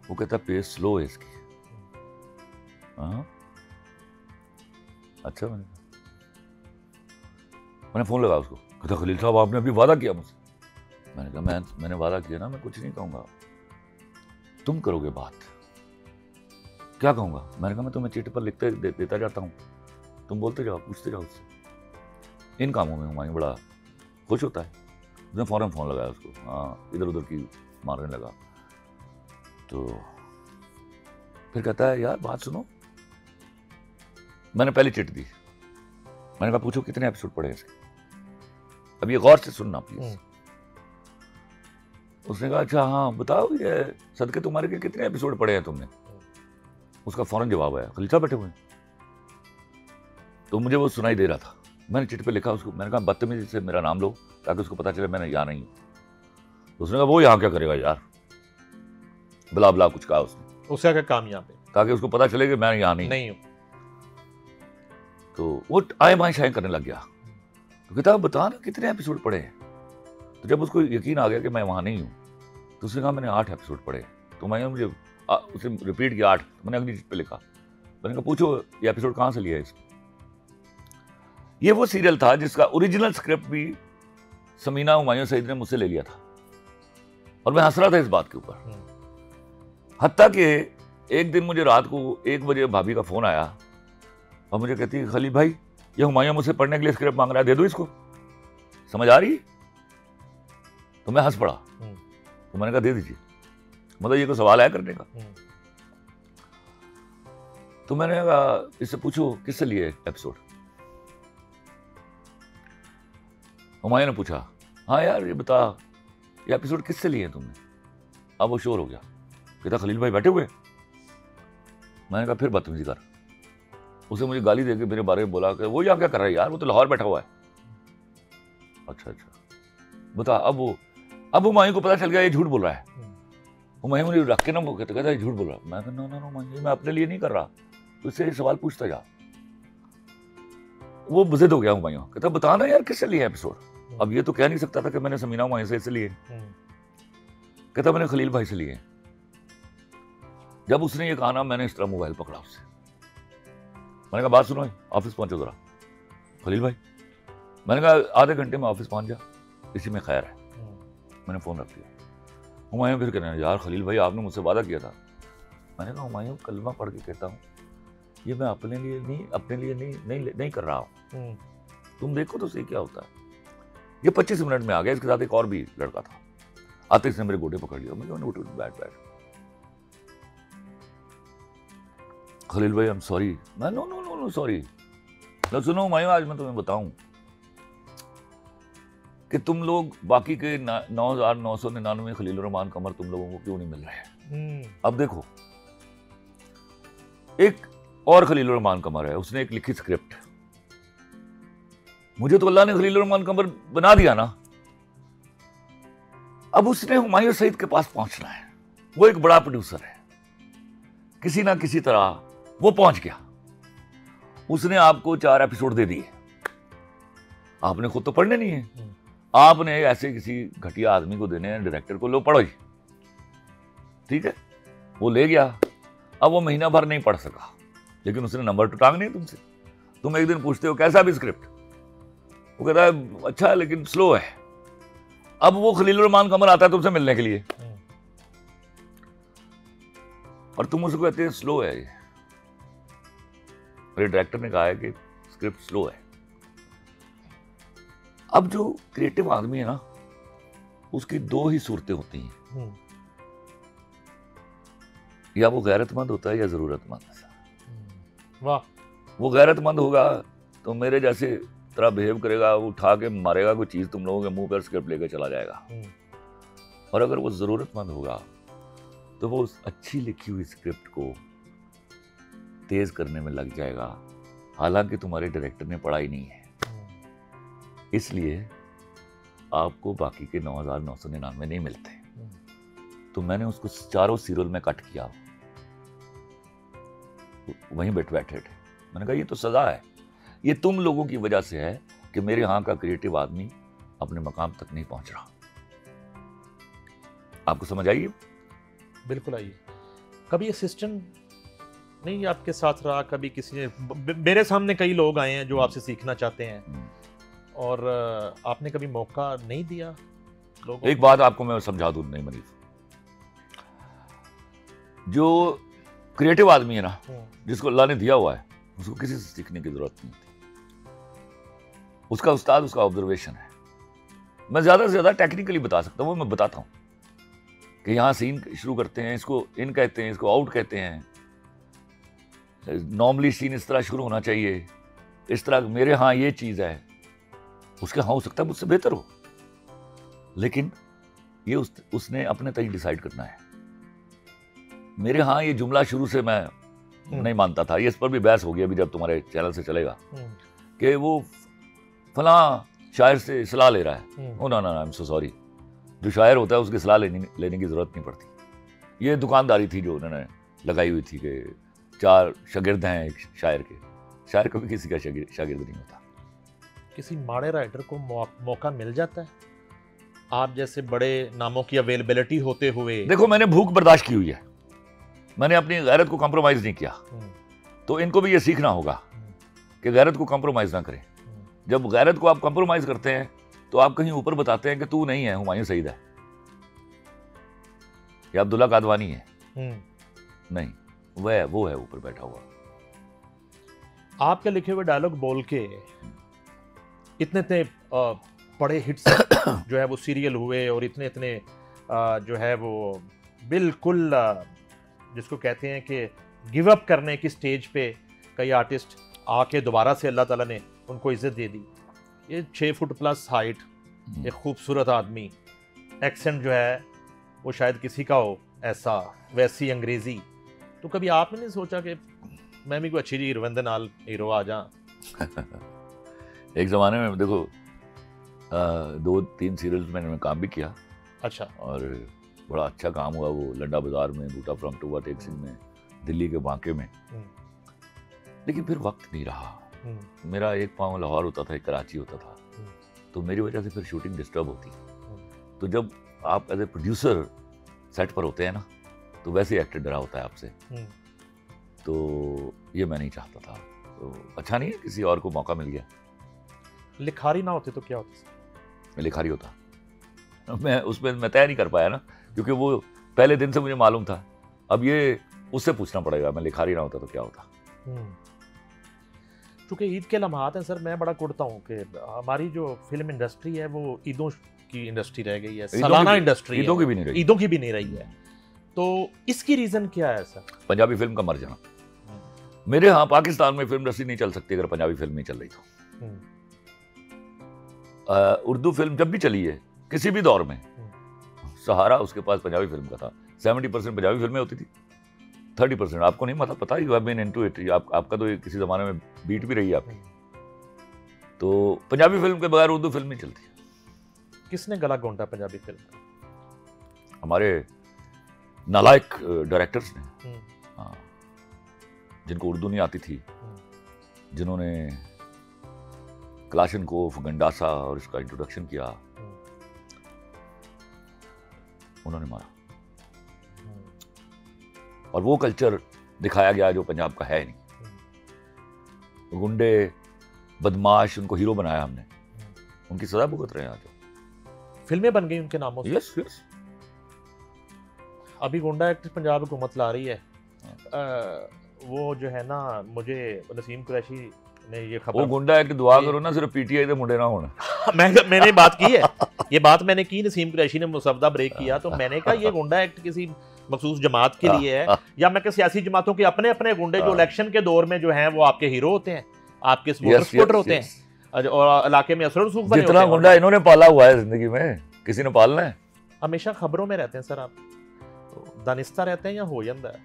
वो कहता पेस स्लो है इसकी। हाँ अच्छा। मैंने फोन लगाया उसको। कहता खलील साहब आपने अभी वादा किया मुझसे। मैंने कहा मैंने वादा किया ना, मैं कुछ नहीं कहूंगा, तुम करोगे बात। क्या कहूंगा? मैंने कहा मैं तुम्हें चिट्ठी पर लिखते देता जाता हूँ, तुम बोलते जाओ, पूछते जाओ उससे। इन कामों में हुमायूं बड़ा खुश होता है। उसने फौरन फोन लगाया उसको। हाँ इधर उधर की मारने लगा। तो फिर कहता है यार बात सुनो। मैंने पहली चिट दी। मैंने कहा पूछो कितने एपिसोड पड़े इसके? अब ये गौर से सुनना प्लीज। उसने कहा अच्छा हाँ बताओ, ये सदके तुम्हारे के कितने एपिसोड पड़े हैं तुमने? उसका फौरन जवाब आया खलील साहब बैठे हुए हैं। तो मुझे वो सुनाई दे रहा था। मैंने चिट पे लिखा उसको। मैंने कहा बदतमीजी से मेरा नाम लो ताकि उसको पता चले मैंने यहाँ नहीं हूँ। उसने कहा वो यहाँ क्या करेगा यार, बला बला कुछ कहा उसने। उसका क्या काम यहाँ पे? ताकि उसको पता चले कि मैं यहाँ नहीं हूँ। तो वो आए बाएं शाएं करने लग गया। तो कहता बता ना कितने एपिसोड पड़े हैं? तो जब उसको यकीन आ गया कि मैं वहाँ नहीं हूँ, तो उसने कहा मैंने 8 एपिसोड पढ़े। तो मैंने मुझे उसे रिपीट किया 8। मैंने अगली चीज पे लिखा। मैंने कहा पूछो ये एपिसोड कहाँ से लिया है इसको? ये वो सीरियल था जिसका ओरिजिनल स्क्रिप्ट भी समीना हुमायूं सईद ने मुझसे ले लिया था, और मैं हंस रहा था इस बात के ऊपर। हत्ता कि एक दिन मुझे रात को 1 बजे भाभी का फोन आया और मुझे कहती है खलील भाई ये हुमायूं मुझसे पढ़ने के लिए स्क्रिप्ट मांग रहा है, दे दो इसको, समझ आ रही? तो मैं हंस पड़ा। तो मैंने कहा दे दीजिए, मतलब ये कोई सवाल है करने का? तो मैंने कहा इससे पूछो किससे लिए एपिसोड? हुमायूं ने पूछा हाँ यार ये बता ये एपिसोड किससे लिए तुमने? अब वो शोर हो गया। कहता खलील भाई बैठे हुए। मैंने कहा फिर बदतमीजी कर। उसे मुझे गाली देके मेरे बारे में बोला कि वो यहाँ क्या कर रहा है यार, वो तो लाहौर बैठा हुआ है। अच्छा बता। अब हुमायूं को पता चल गया ये झूठ बोल रहा है। हुमायूं मुझे रख के ना वो कहता है झूठ बोल रहा है। मैं कहा ना हुमायूं मैं अपने लिए नहीं कर रहा, तो इससे सवाल पूछता जा। वो बुज़िद हो गया हुमायूं। कहता बता ना यार किससे लिए एपिसोड? अब ये तो कह नहीं सकता था कि मैंने समीना हुमायूं से इससे लिए। कहता मैंने खलील भाई से लिए। जब उसने ये कहा ना, मैंने इस तरह मोबाइल पकड़ा उससे। मैंने कहा बात सुनो, ऑफिस पहुंचो जरा। खलील भाई, मैंने कहा आधे घंटे में ऑफिस पहुंच जा, इसी में खैर है। मैंने फोन रख दिया। हुमायूं फिर कहने लगा, यार खलील भाई आपने मुझसे वादा किया था। मैंने कहा हुमायूं कलमा पढ़ के कहता हूँ, ये मैं अपने लिए नहीं कर रहा हूँ, तुम देखो तो सही क्या होता है। ये 25 मिनट में आ गया, इसके साथ एक और भी लड़का था। आते इसने मेरे गोडे पकड़ लिया, मैंने उठ बैठ। खलील भाई आई एम सॉरी। मैं नो सॉरी। सुनो हुमायूं, आज मैं तुम्हें बताऊं कि तुम लोग बाकी के 9,999 खलील रहमान कमर तुम लोगों को क्यों नहीं मिल रहे हैं। अब देखो, एक और खलील रहमान कमर है, उसने एक लिखी स्क्रिप्ट, मुझे तो अल्लाह ने खलील रहमान कमर बना दिया ना। अब उसने हुमायूं सईद के पास पहुंचना है, वो एक बड़ा प्रोड्यूसर है, किसी ना किसी तरह वो पहुंच गया। उसने आपको 4 एपिसोड दे दिए, आपने खुद तो पढ़ने नहीं है, आपने ऐसे किसी घटिया आदमी को देने हैं, डायरेक्टर को, लो पढ़ो ही, ठीक है। वो ले गया। अब वो महीना भर नहीं पढ़ सका, लेकिन उसने नंबर तो टांगने हैं तुमसे। तुम एक दिन पूछते हो कैसा भी स्क्रिप्ट, वो कहता है अच्छा है लेकिन स्लो है। अब वो खलील रहमान कमर आता है तुमसे मिलने के लिए, और तुम उसको कहते हैं स्लो है। मेरे डायरेक्टर ने कहा है कि स्क्रिप्ट स्लो है। अब जो क्रिएटिव आदमी है ना, उसकी 2 ही सूरतें होती हैं, या वो गैरतमंद होता है या जरूरतमंद। वाह। वो गैरतमंद होगा तो मेरे जैसे तरह बिहेव करेगा, वो उठा के मारेगा कोई चीज तुम लोगों के मुंह पर, स्क्रिप्ट लेकर चला जाएगा। और अगर वो जरूरतमंद होगा तो वो उस अच्छी लिखी हुई स्क्रिप्ट को तेज करने में लग जाएगा, हालांकि तुम्हारे डायरेक्टर ने पढ़ा ही नहीं है। इसलिए आपको बाकी के 9,999 नहीं मिलते। तो मैंने उसको 4 सीरियल में कट किया, वहीं बैठे थे। मैंने कहा ये तो सजा है, ये तुम लोगों की वजह से है कि मेरे यहाँ का क्रिएटिव आदमी अपने मकाम तक नहीं पहुंच रहा। आपको समझ आइए? बिल्कुल आइए। कभी असिस्टेंट नहीं आपके साथ रहा? कभी किसी ने, मेरे सामने कई लोग आए हैं जो आपसे सीखना चाहते हैं, और आपने कभी मौका नहीं दिया लोगों? एक बात आपको मैं समझा दूं, नहीं मनीफ, जो क्रिएटिव आदमी है ना, जिसको अल्लाह ने दिया हुआ है, उसको किसी से सीखने की जरूरत नहीं होती। उसका उस्ताद उसका ऑब्जर्वेशन है। मैं ज्यादा से ज्यादा टेक्निकली बता सकता हूँ, मैं बताता हूँ कि यहाँ सीन शुरू करते हैं, इसको इन कहते हैं, इसको आउट कहते हैं, नॉर्मली सीन इस तरह शुरू होना चाहिए, इस तरह मेरे यहाँ ये चीज है, उसके हाँ हो सकता है मुझसे बेहतर हो, लेकिन ये उसने अपने तक डिसाइड करना है। मेरे यहाँ ये जुमला शुरू से मैं नहीं मानता था, ये इस पर भी बहस हो गया अभी जब तुम्हारे चैनल से चलेगा, कि वो फला शायर से सलाह ले रहा है। ओ ना ना, आई एम सो सॉरी, जो शायर होता है उसकी सलाह लेने की जरूरत नहीं पड़ती। ये दुकानदारी थी जो उन्होंने लगाई हुई थी कि 4 शागिर्द हैं एक शायर के। शायर कभी किसी का शागिर्द नहीं होता। किसी माड़े राइटर को मौका मिल जाता है आप जैसे बड़े नामों की अवेलेबिलिटी होते हुए? देखो, मैंने भूख बर्दाश्त की हुई है, मैंने अपनी गैरत को कॉम्प्रोमाइज नहीं किया। तो इनको भी ये सीखना होगा कि गैरत को कॉम्प्रोमाइज ना करें। जब गैरत को आप कॉम्प्रोमाइज करते हैं तो आप कहीं ऊपर बताते हैं कि तू नहीं है, हुमायूं सईद है या अब्दुल्ला कादवानी है। नहीं, वो है ऊपर बैठा हुआ। आपके लिखे हुए डायलॉग बोल के इतने बड़े हिट्स जो है वो सीरियल हुए, और इतने जो है वो बिल्कुल जिसको कहते हैं कि गिव अप करने की स्टेज पे कई आर्टिस्ट आके दोबारा से अल्लाह ताला ने उनको इज्जत दे दी। ये 6 फुट प्लस हाइट, एक खूबसूरत आदमी, एक्सेंट जो है वो शायद किसी का हो ऐसा, वैसी अंग्रेजी। तो कभी आपने नहीं सोचा कि मैं भी कोई अच्छी जी रविंद्र नाल हीरो आ जा? एक जमाने में देखो 2-3 सीरियल्स में मैंने काम भी किया। अच्छा। और बड़ा अच्छा काम हुआ वो, लंडा बाजार में, बूटा फ्रॉम टूबा टेक सिंह में, दिल्ली के बांके में। लेकिन फिर वक्त नहीं रहा। मेरा एक पाँव लाहौर होता था, एक कराची होता था, तो मेरी वजह से फिर शूटिंग डिस्टर्ब होती। तो जब आप एज ए प्रोड्यूसर सेट पर होते हैं ना, तो वैसे एक्टर डरा होता है आपसे। तो ये मैं नहीं चाहता था। तो अच्छा नहीं है, किसी और को मौका मिल गया। लिखारी ना होते तो क्या होता? मैं लिखारी होता। मैं उसमें मैं तय नहीं कर पाया ना, क्योंकि वो पहले दिन से मुझे मालूम था। अब ये उससे पूछना पड़ेगा, मैं लिखा ही ना होता तो क्या होता। क्योंकि ईद के लम्हात हैं सर, मैं बड़ा कुड़ता हूँ कि हमारी जो फिल्म इंडस्ट्री है वो ईदों की इंडस्ट्री रह गई है, सालाना इंडस्ट्री, ईदों की भी नहीं रही, ईदों की भी नहीं रही है। तो इसकी रीजन क्या है सर? पंजाबी फिल्म का मर जाना। मेरे यहाँ पाकिस्तान में फिल्म इंडस्ट्री नहीं चल सकती अगर पंजाबी फिल्म नहीं चल रही तो। उर्दू फिल्म जब भी चली है किसी भी दौर में, सहारा उसके पास पंजाबी फिल्म का था। 70% पंजाबी फिल्में होती थी, 30% आपको नहीं पता, you have been into it, आपका तो किसी जमाने में बीट भी रही है आपकी। तो पंजाबी फिल्म के बगैर उर्दू फिल्म नहीं चलती। किसने गला घोंटा पंजाबी फिल्म का? हमारे नालायक डायरेक्टर्स ने, हाँ, जिनको उर्दू नहीं आती थी, जिन्होंने क्लाशनकोफ, गंडासा और इसका इंट्रोडक्शन किया, उन्होंने मारा। और वो कल्चर दिखाया गया जो पंजाब का है नहीं। गुंडे, बदमाश, उनको हीरो बनाया हमने, उनकी सजा भुगत रहे हैं आज। फिल्में बन गई उनके नामों से। Yes yes. अभी गुंडा एक्ट पंजाब हुकूमत ला रही है। वो जो है ना, मुझे नसीम कुरैशी ने ये खबर, वो गुंडा एक्ट दुआ करो ना सिर्फ पीटीआई के मुंडे ना होना। मैंने बात की है, ये बात मैंने की, नसीम कुरैशी ने मुसवदा ब्रेक किया तो मैंने कहा ये गुंडा एक्ट किसी मखसूस जमात के लिए है, या मैं सियासी जमातों के अपने अपने गुंडे जो इलेक्शन के दौर में जो हैं वो आपके हीरो होते हैं, आपके सपोर्टर होते हैं, और इलाके में असर रसूख बने होते हैं। जितना गुंडा इन्होंने पाला हुआ है जिंदगी में, किसी ने पालना है। हमेशा खबरों में रहते हैं सर, आप दानिस्ता रहते हैं या हो जाता है?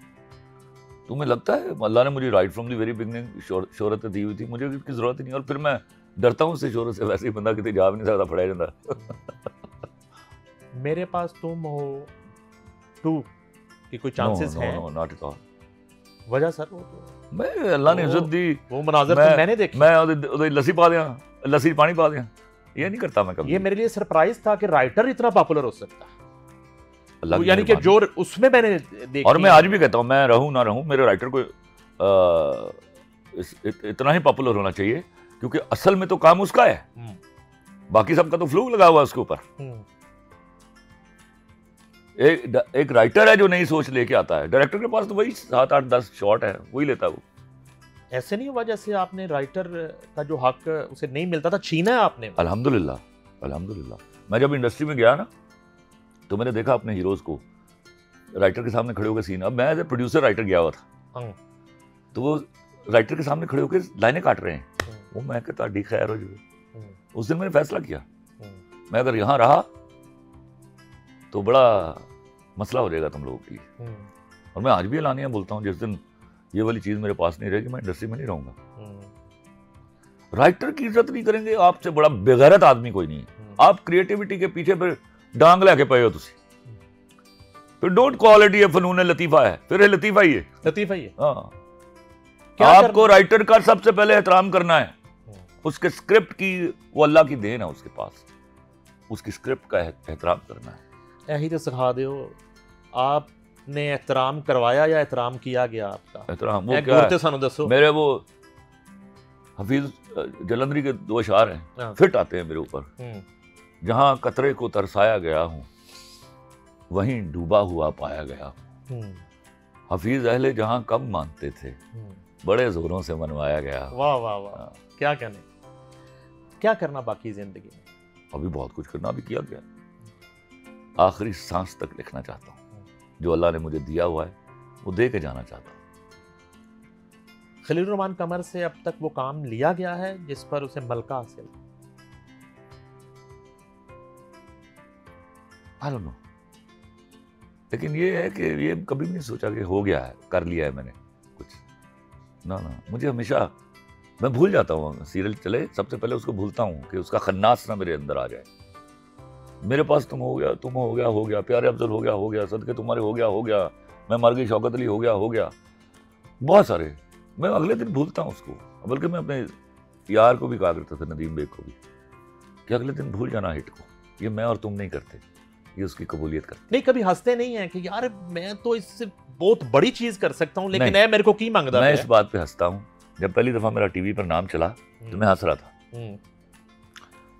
तुम्हें लगता है अल्लाह ने मुझे right from the very beginning शोहरत दी हुई थी, मुझे इसकी जरूरत ही नहीं, और फिर मैं डरता हूँ उससे, शोहरत से। वैसे ही बंदा कितने जा भी नहीं सकता, फड़ा जाता। मेरे पास तुम हो टू कि कोई चांसेस हैं? No not at all. वजह सर मैं अल्लाह ने इज्जत दी, वो मनाज़र तो मैंने देखे, मैं उधर लस्सी पा दिया, लस्सी पानी पा दिया, ये नहीं करता मैं कभी। ये मेरे लिए सरप्राइज था कि राइटर इतना पॉपुलर हो सकता है, यानी कि जो उसमें मैंने देखा। और मैं आज भी कहता हूँ, मैं रहूं ना रहूं, मेरे राइटर को इतना ही पॉपुलर होना चाहिए, क्योंकि असल में तो काम उसका है, बाकी सबका तो फ्लू लगा हुआ है उसके ऊपर। एक राइटर है जो नई सोच लेके आता है, डायरेक्टर के पास तो वही 7, 8, 10 शॉट है, वही लेता है वो। ऐसे नहीं हुआ जैसे आपने राइटर का जो हक उसे नहीं मिलता था, छीना है आपने? अल्हम्दुलिल्लाह, अल्हम्दुलिल्लाह। मैं जब इंडस्ट्री में गया ना तो मैंने देखा अपने हीरोज को राइटर के सामने खड़े होकर सीन। अब मैं एज ए प्रोड्यूसर राइटर गया हुआ था, तो वो राइटर के सामने खड़े होकर लाइनें काट रहे हैं, वो मैं कहता डी खैर हो जो। उस दिन मैंने फैसला किया, मैं अगर यहाँ रहा तो बड़ा मसला हो जाएगा तुम लोगों के लिए। और मैं आज भी एलानिया बोलता हूँ, जिस दिन ये वाली चीज मेरे पास नहीं रहेगी मैं इंडस्ट्री में नहीं रहूंगा। राइटर की इज्जत नहीं करेंगे, आपसे बड़ा बेगैरत आदमी कोई नहीं है। आप क्रिएटिविटी के पीछे फिर डांग लेके पे हो तुसी, फिर डोंट कॉल इट ये फनून लतीफा है, फिर ये लतीफा ही है, लतीफा ही है। हाँ, आपको राइटर का सबसे पहले एहतराम करना है, उसके स्क्रिप्ट की, वो अल्लाह की देन है उसके पास, उसकी स्क्रिप्ट का एहतराम करना है। यही तो सिखा दो, आपने एहतराम करवाया या एहतराम किया गया आपका? एहतराम वो क्या है? सानू दसो। मेरे वो हफीज जलंधरी के 2 अशार हैं, फिट आते हैं मेरे ऊपर। जहां कतरे को तरसाया गया हूं, वहीं डूबा हुआ पाया गया हूं। हफीज अहले जहां कम मानते थे, बड़े जोरों से मनवाया गया। वाह वाह वाह, क्या कहने, क्या करना बाकी जिंदगी में? अभी बहुत कुछ करना, अभी किया गया, आखिरी सांस तक लिखना चाहता हूँ। जो अल्लाह ने मुझे दिया हुआ है वो दे के जाना चाहता हूँ। खलील रहमान कमर से अब तक वो काम लिया गया है जिस पर उसे मलका हासिल? I don't know। लेकिन ये है कि ये कभी भी नहीं सोचा कि हो गया है, कर लिया है मैंने कुछ, ना ना। मुझे हमेशा, मैं भूल जाता हूँ, सीरियल चले सबसे पहले उसको भूलता हूँ कि उसका खन्नास ना मेरे अंदर आ जाए। मेरे पास तुम हो गया, तुम हो गया, प्यारे अफजल हो गया, सदके तुम्हारे हो गया, मैं मर गई, शौकत अली हो गया, बहुत सारे। मैं अगले दिन भूलता हूँ उसको, बल्कि मैं अपने यार को भी कहा करता था, नदीम बेग को भी, कि अगले दिन भूल जाना हिट को, ये मैं और तुम नहीं करते, ये उसकी कबूलियत करते। नहीं, कभी हंसते नहीं है कि यार मैं तो इससे बहुत बड़ी चीज कर सकता हूँ, लेकिन मेरे को की मांगता? मैं इस बात पे हंसता हूँ, जब पहली दफा मेरा टीवी पर नाम चला तो मैं हंस रहा था,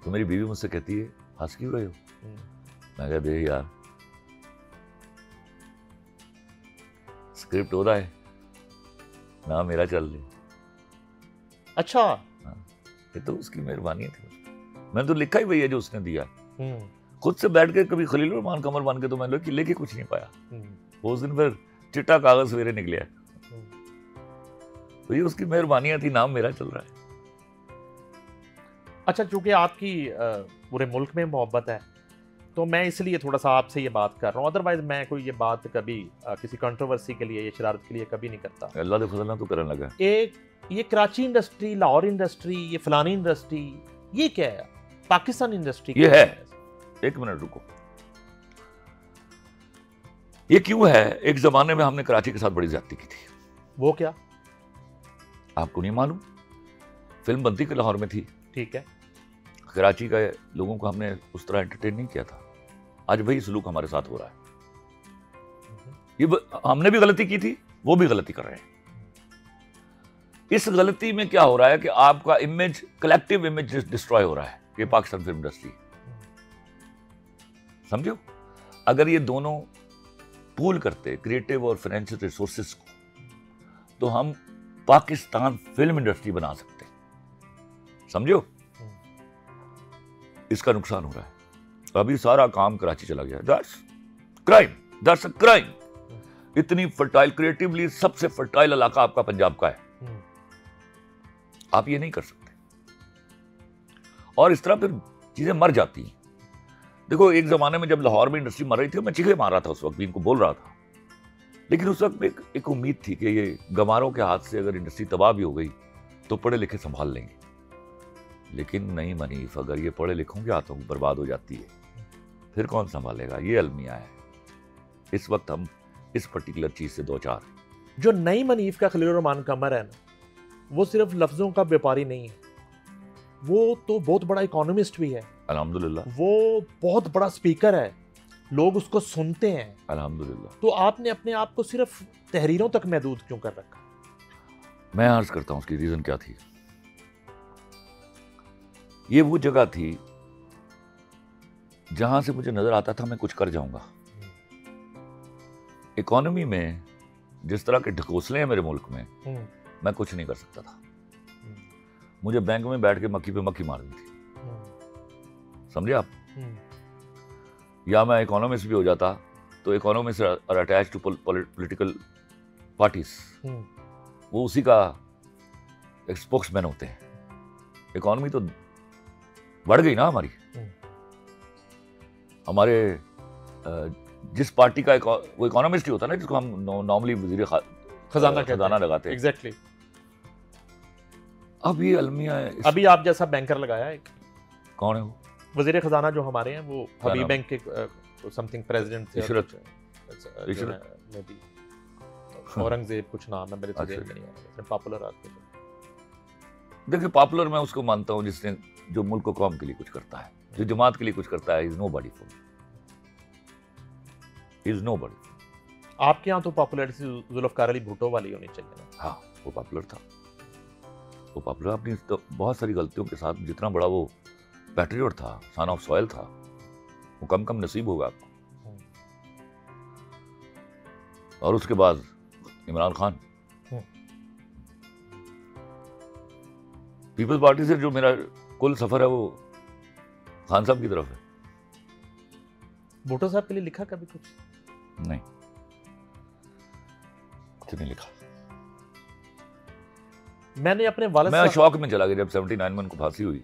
तो मेरी बीवी मुझसे कहती है हंस क्यों रहे हो? मैं कहा दे यार, स्क्रिप्ट हो रहा है ना, मेरा चल रही। अच्छा, ये तो उसकी मेहरबानी थी। मैंने तो लिखा ही वही है जो उसने दिया। खुद से बैठ के कभी खलील रहमान कमर बन के तो मैं लेके कुछ नहीं पाया। वो उस दिन फिर चिट्टा कागज सवेरे निकले। तो ये उसकी मेहरबानियां थी, नाम मेरा चल रहा है। अच्छा, चूंकि आपकी पूरे मुल्क में मोहब्बत है तो मैं इसलिए थोड़ा सा आपसे ये बात कर रहा हूँ, अदरवाइज मैं कोई ये बात कभी किसी कंट्रोवर्सी के लिए या शरारत के लिए कभी नहीं करता। अल्लाह के फजल ना तो करने लगा। ये कराची इंडस्ट्री, लाहौर इंडस्ट्री, ये फलानी इंडस्ट्री, ये क्या है? पाकिस्तान इंडस्ट्री ये है। एक मिनट रुको, ये क्यों है? एक जमाने में हमने कराची के साथ बड़ी ज्यादती की थी। वो क्या? आपको नहीं मालूम? फिल्म बनती के लाहौर में थी, ठीक है। कराची के लोगों को हमने उस तरह एंटरटेन नहीं किया था। आज वही सलूक हमारे साथ हो रहा है। ये हमने भी गलती की थी, वो भी गलती कर रहे हैं। इस गलती में क्या हो रहा है कि आपका इमेज, कलेक्टिव इमेज डिस्ट्रॉय हो रहा है। ये पाकिस्तान फिल्म इंडस्ट्री, समझो, अगर ये दोनों पूल करते, क्रिएटिव और फाइनेंशियल रिसोर्सेस को, तो हम पाकिस्तान फिल्म इंडस्ट्री बना सकते, समझो। इसका नुकसान हो रहा है। अभी सारा काम कराची चला गया। That's crime, that's a crime. इतनी फर्टाइल, क्रिएटिवली सबसे फर्टाइल इलाका आपका पंजाब का है, आप ये नहीं कर सकते। और इस तरह फिर चीजें मर जाती हैं। देखो, एक जमाने में जब लाहौर में इंडस्ट्री मर रही थी, मैं चीखे मार रहा था उस वक्त भी, इनको बोल रहा था। लेकिन उस वक्त एक उम्मीद थी कि ये गमारों के हाथ से अगर इंडस्ट्री तबाह भी हो गई तो पढ़े लिखे संभाल लेंगे। लेकिन नहीं मनीफ, अगर ये पढ़े लिखों के हाथों बर्बाद हो जाती है फिर कौन संभालेगा? ये अलमिया है। इस वक्त हम इस पर्टिकुलर चीज से दो चार। जो नई मनीफ का खलील रहमान कमर है ना, वो सिर्फ लफ्जों का व्यापारी नहीं है, वो तो बहुत बड़ा इकोनॉमिस्ट भी है। अल्हम्दुलिल्लाह। वो बहुत बड़ा स्पीकर है, लोग उसको सुनते हैं। अल्हम्दुलिल्लाह। तो आपने अपने आप को सिर्फ तहरीरों तक महदूद क्यों कर रखा? मैं अर्ज करता हूं उसकी रीजन क्या थी। ये वो जगह थी जहां से मुझे नजर आता था मैं कुछ कर जाऊंगा। इकोनॉमी में जिस तरह के ढकोसले हैं मेरे मुल्क में, मैं कुछ नहीं कर सकता था। मुझे बैंक में बैठ के मक्खी पे मक्खी मारनी थी, समझे आप? या मैं इकोनॉमिस्ट भी हो जाता तो economist are attached to political parties, वो उसी का एक स्पोक्समैन होते हैं। इकोनॉमी तो बढ़ गई ना हमारी। हमारे जिस पार्टी का वो इकोनॉमिस्ट ही होता है ना, जिसको हम नॉर्मली वजीर खजाना लगाते हैं। एग्जैक्टली। अब ये अलमिया है। अभी आप जैसा बैंकर लगाया एक, कौन है वो? वजीर खजाना जो हमारे हैं, वो हबीब बैंक के समथिंग प्रेसिडेंट थे। इशरत। औरंगजेब कुछ नाम है मेरे तो जेल में नहीं है, पॉपुलर आदमी। देखिए, पॉपुलर मैं उसको मानता हूँ जिसने, जो मुल्क को कौम के लिए कुछ करता है, जो जमात के लिए कुछ करता है। Is nobody for me, is nobody. आपके यहाँ तो पॉपुलैरिटी जुल्फकार अली भुट्टो वाली होनी चाहिए ना? हाँ, वो पॉपुलर था। वो पॉपुलर अपनी तो बहुत सारी गलतियों के साथ, जितना बड़ा वो पैट्रियट था, सन ऑफ सॉइल था, वो कम कम नसीब होगा आपको। और उसके बाद इमरान खान, पीपल्स पार्टी से जो मेरा कुल सफर है वो खान साहब की तरफ है। भुट्टो साहब के लिए लिखा कभी कुछ? नहीं, कुछ नहीं लिखा। मैंने अपने वालिद मैं शौक में चला गया जब 79 में उनको फांसी हुई।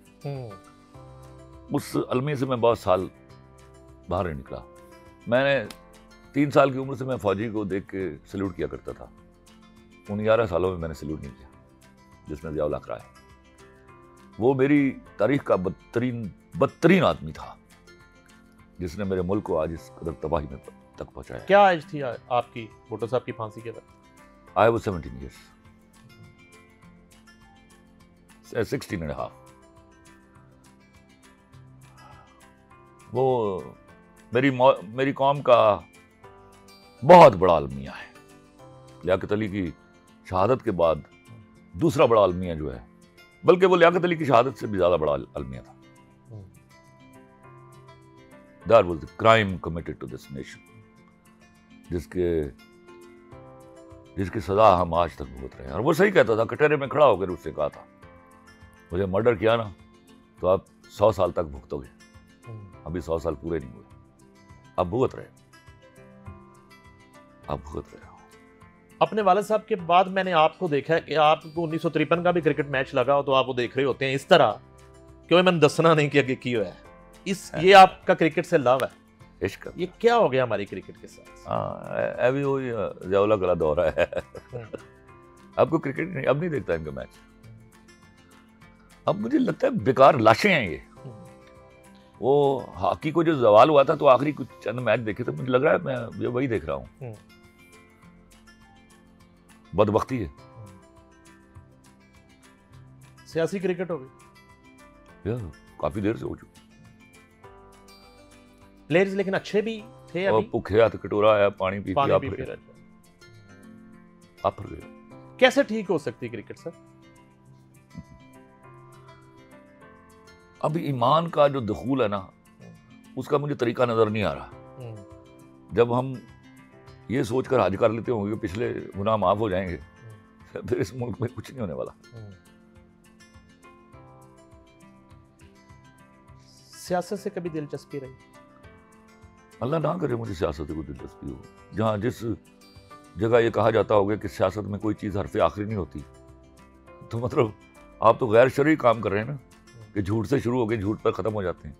उस अलमी से मैं बहुत साल बाहर नहीं निकला। मैंने 3 साल की उम्र से मैं फौजी को देख के सल्यूट किया करता था। उन 11 सालों में मैंने सल्यूट नहीं किया जिसमें ज़िया उल हक है। वो मेरी तारीख का बदतरीन आदमी था जिसने मेरे मुल्क को आज इस कदर तबाही में तक पहुंचाया। क्या एज थी आपकी भुट्टो साहब की फांसी के वक्त? I was 17 years, 16 and a half। वो मेरी कौम का बहुत बड़ा अलमिया है। लियाकत अली की शहादत के बाद दूसरा बड़ा अलमिया जो है, बल्कि वो लियाकत अली की शहादत से भी ज्यादा बड़ा अलमिया था। That was the crime committed to this nation, जिसकी सजा हम आज तक भुगत रहे हैं। और वो सही कहता था, कटहरे में खड़ा होकर उससे कहा था, मुझे मर्डर किया ना तो आप 100 साल तक भुगतोगे। अभी 100 साल पूरे नहीं हुए, आप भुगत रहे हो। अपने वालिद साहब के बाद मैंने आपको देखा है कि आपको 1953 का भी क्रिकेट मैच लगा हो तो आप वो देख रहे होते हैं इस तरह, क्यों मैंने दसना नहीं कि अगे की हुआ है। ये आपका क्रिकेट से लव है, इश्क। ये क्या हो गया हमारी क्रिकेट के साथ? अभी वही जवला गला दौरा है। आपको क्रिकेट नहीं, अब नहीं देखता इनका मैच। अब मुझे लगता है बेकार लाशें हैं ये। वो हॉकी को जो सवाल हुआ था तो आखिरी कुछ चंद मैच देखे तो मुझे लग रहा है मैं ये वही देख रहा हूँ। बदबख्ती है। सियासी क्रिकेट हो गई काफी देर से हो चुकी। प्लेयर्स लेकिन अच्छे भी थे अभी। भूखे हाथ कटोरा आया, पानी पी के आप गए। कैसे ठीक हो सकती क्रिकेट सर? अभी ईमान का जो दखूल है ना, उसका मुझे तरीका नजर नहीं आ रहा। जब हम ये सोचकर हज कर लेते होंगे कि पिछले गुनाह माफ हो जाएंगे, फिर इस मुल्क में कुछ नहीं होने वाला। सियासत से कभी दिलचस्पी रही? अल्लाह ना करे मुझे सियासत से कोई दिलचस्पी हो। जहाँ जिस जगह ये कहा जाता होगा कि सियासत में कोई चीज़ हरफ आखिरी नहीं होती, तो मतलब आप तो गैर शरई काम कर रहे हैं ना, कि झूठ से शुरू हो गए झूठ पर ख़त्म हो जाते हैं।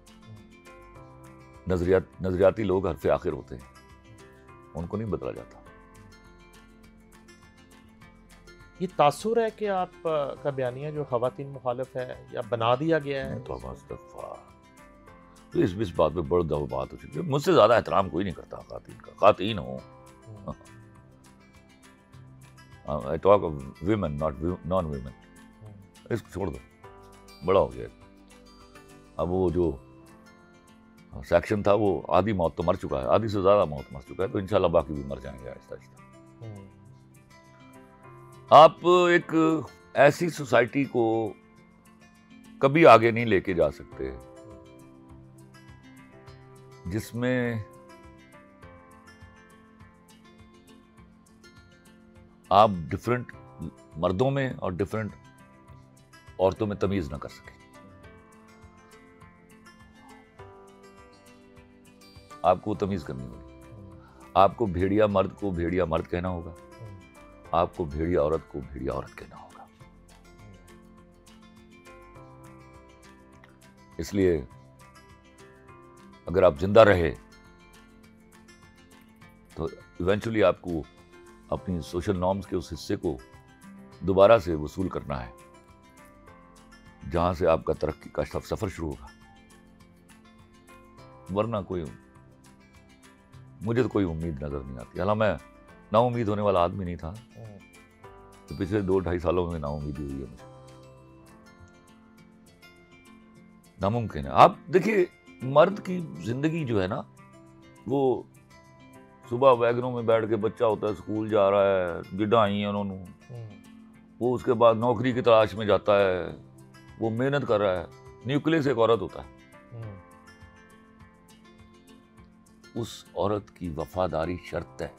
नजरियाती लोग हरफ आखिर होते हैं, उनको नहीं बदला जाता। ये तासुर है कि आप का बयानिया जो खवातीन मुखालिफ है या बना दिया गया है? तो इस बात पे बड़ी दफा बात हो चुकी है। मुझसे ज्यादा एहतराम कोई नहीं करता खातीन का। खातीन हो, I talk of women not non women. इसको छोड़ दो, बड़ा हो गया। अब वो जो सेक्शन था वो आधी मौत तो मर चुका है, आधी से ज्यादा मौत मर चुका है, तो इंशाल्लाह बाकी भी मर जाएंगे आहिस्ता आहिस्ता। आप एक ऐसी सोसाइटी को कभी आगे नहीं लेके जा सकते जिसमें आप डिफरेंट मर्दों में और डिफरेंट औरतों में तमीज ना कर सके। आपको तमीज करनी होगी। आपको भेड़िया मर्द को भेड़िया मर्द कहना होगा, आपको भेड़िया औरत को भेड़िया औरत कहना होगा। इसलिए अगर आप जिंदा रहे तो इवेंचुअली आपको अपनी सोशल नॉर्म्स के उस हिस्से को दोबारा से वसूल करना है जहां से आपका तरक्की का सफर शुरू होगा। वरना मुझे तो कोई उम्मीद नजर नहीं आती। हालांकि मैं नाउम्मीद होने वाला आदमी नहीं था, तो पिछले 2-2.5 सालों में नाउम्मीदी हुई है मुझे। नामुमकिन है। आप देखिए, मर्द की जिंदगी जो है ना, वो सुबह वैगनों में बैठ के बच्चा होता है, स्कूल जा रहा है, गिड्डा आई है उन्होंने, वो उसके बाद नौकरी की तलाश में जाता है, वो मेहनत कर रहा है, न्यूक्लियस एक औरत होता है। उस औरत की वफादारी शर्त है।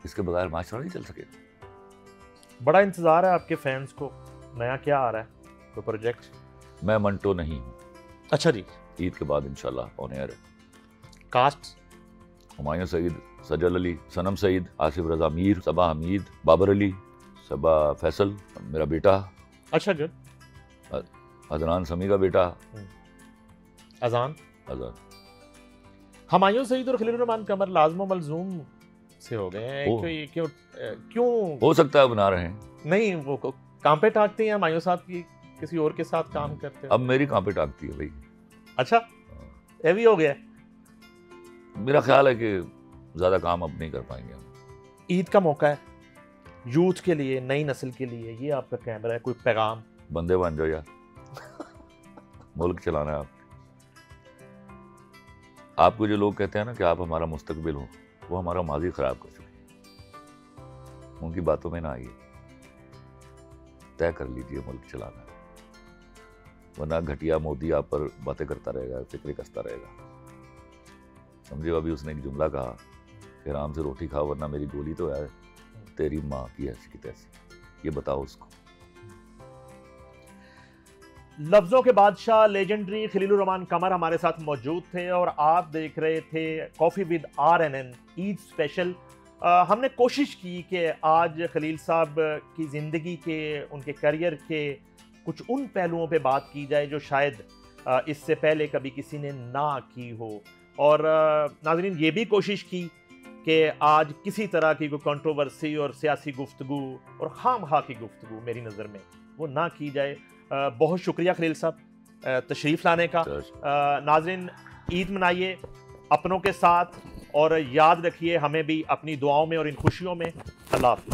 इसके बगैर माशरा नहीं चल सकेगा। बड़ा इंतजार है आपके फैंस को, नया क्या आ रहा है, कोई प्रोजेक्ट? मैं मंटो नहीं हूँ। अच्छा जी। ईद के बाद इंशाल्लाह ऑन एयर है। कास्ट? हुमायूं सईद, सजल अली, सनम सईद, आसिफ रजा मीर, सबा हमीद, बाबर अली, सबा फैसल, मेरा बेटा। अच्छा गुड। अदनान समी का बेटा अजान। हुमायूं सईद और खलील रहमान कमर लाज़िम मलज़ूम से हो गए हैं। क्यों हो सकता है बना रहे हैं। नहीं, वो काम पे टाकते हैं हुमायूं साहब की, किसी और के साथ काम करते हैं। अब मेरी काम पे टाकती है भाई। अच्छा, ये भी हो गया। मेरा ख्याल है कि ज्यादा काम अब नहीं कर पाएंगे हम। ईद का मौका है यूथ के लिए, नई नस्ल के लिए, ये आपका कैमरा है, कोई पैगाम? बंदे बन जाओ यार। मुल्क चलाना है आपको जो लोग कहते हैं ना कि आप हमारा मुस्तकबिल हो, वो हमारा माजी खराब कर चुके हैं। उनकी बातों में ना आइए, तय कर लीजिए मुल्क चलाना। वरना घटिया मोदी आप पर बातें करता रहेगा, फिक्रे कसता रहेगा। समझे, अभी उसने एक जुमला कहा कि आराम से रोटी खा वरना मेरी गोली तो है तेरी माँ की ऐसी की तैसी। ये बताओ उसको। लफ्जों के बादशाह लेजेंडरी खलीलुर रहमान कमर हमारे साथ मौजूद थे और आप देख रहे थे coffee with RNN Eid special. हमने कोशिश की कि आज खलील साहब की ज़िंदगी के, उनके करियर के कुछ उन पहलुओं पे बात की जाए जो शायद इससे पहले कभी किसी ने ना की हो, और नाज़रीन ये भी कोशिश की कि आज किसी तरह की कोई कंट्रोवर्सी और सियासी गुफ्तगू और खामखा की गुफ्तगू मेरी नज़र में वो ना की जाए। बहुत शुक्रिया खलील साहब तशरीफ़ लाने का। नाज़रीन ईद मनाइए अपनों के साथ और याद रखिए हमें भी अपनी दुआओं में और इन खुशियों में। अल्लाह हाफ़िज़।